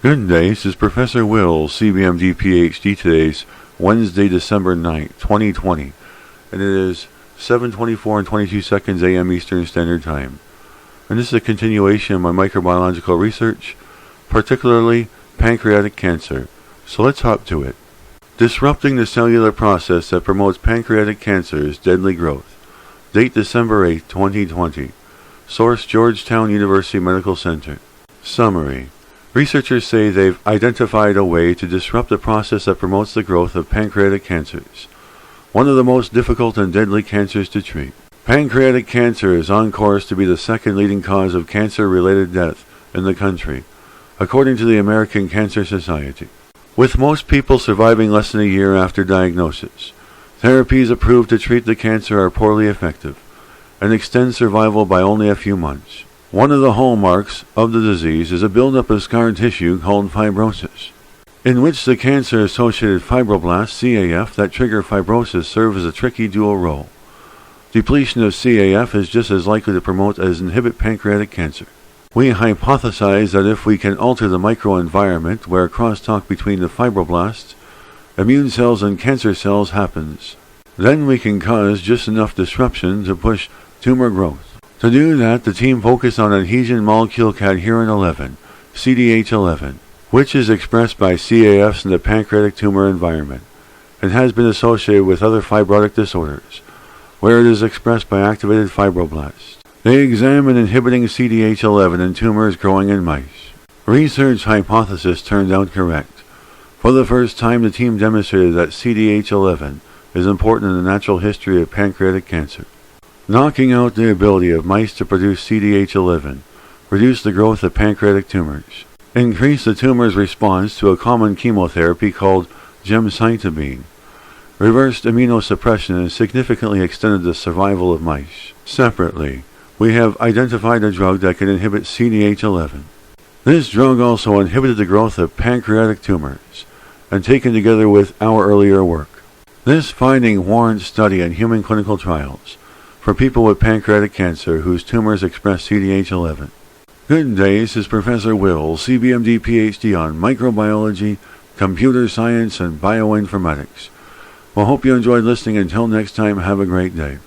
Good day, this is Professor Will, CBMD PhD. Today's Wednesday, December 9th, 2020, and it is 7:24 and 22 seconds a.m. Eastern Standard Time. And this is a continuation of my microbiological research, particularly pancreatic cancer. So let's hop to it. Disrupting the cellular process that promotes pancreatic cancer's deadly growth. Date December 8th, 2020. Source Georgetown University Medical Center. Summary. Researchers say they've identified a way to disrupt the process that promotes the growth of pancreatic cancers, one of the most difficult and deadly cancers to treat. Pancreatic cancer is on course to be the second leading cause of cancer-related death in the country, according to the American Cancer Society. With most people surviving less than a year after diagnosis, therapies approved to treat the cancer are poorly effective and extend survival by only a few months. One of the hallmarks of the disease is a buildup of scar tissue called fibrosis, in which the cancer-associated fibroblasts, CAF, that trigger fibrosis serve as a tricky dual role. Depletion of CAF is just as likely to promote as inhibit pancreatic cancer. We hypothesize that if we can alter the microenvironment where crosstalk between the fibroblasts, immune cells, and cancer cells happens, then we can cause just enough disruption to push tumor growth. To do that, the team focused on adhesion molecule cadherin 11, CDH11, which is expressed by CAFs in the pancreatic tumor environment, and has been associated with other fibrotic disorders, where it is expressed by activated fibroblasts. They examined inhibiting CDH11 in tumors growing in mice. Research hypothesis turned out correct. For the first time, the team demonstrated that CDH11 is important in the natural history of pancreatic cancer. Knocking out the ability of mice to produce CDH11 reduced the growth of pancreatic tumors, increased the tumor's response to a common chemotherapy called gemcitabine, reversed immunosuppression, and significantly extended the survival of mice. Separately, we have identified a drug that can inhibit CDH11. This drug also inhibited the growth of pancreatic tumors, and taken together with our earlier work, this finding warrants study in human clinical trials for people with pancreatic cancer whose tumors express CDH11. Good day, this is Professor Will, CBMD PhD on microbiology, computer science, and bioinformatics. Well, hope you enjoyed listening. Until next time, have a great day.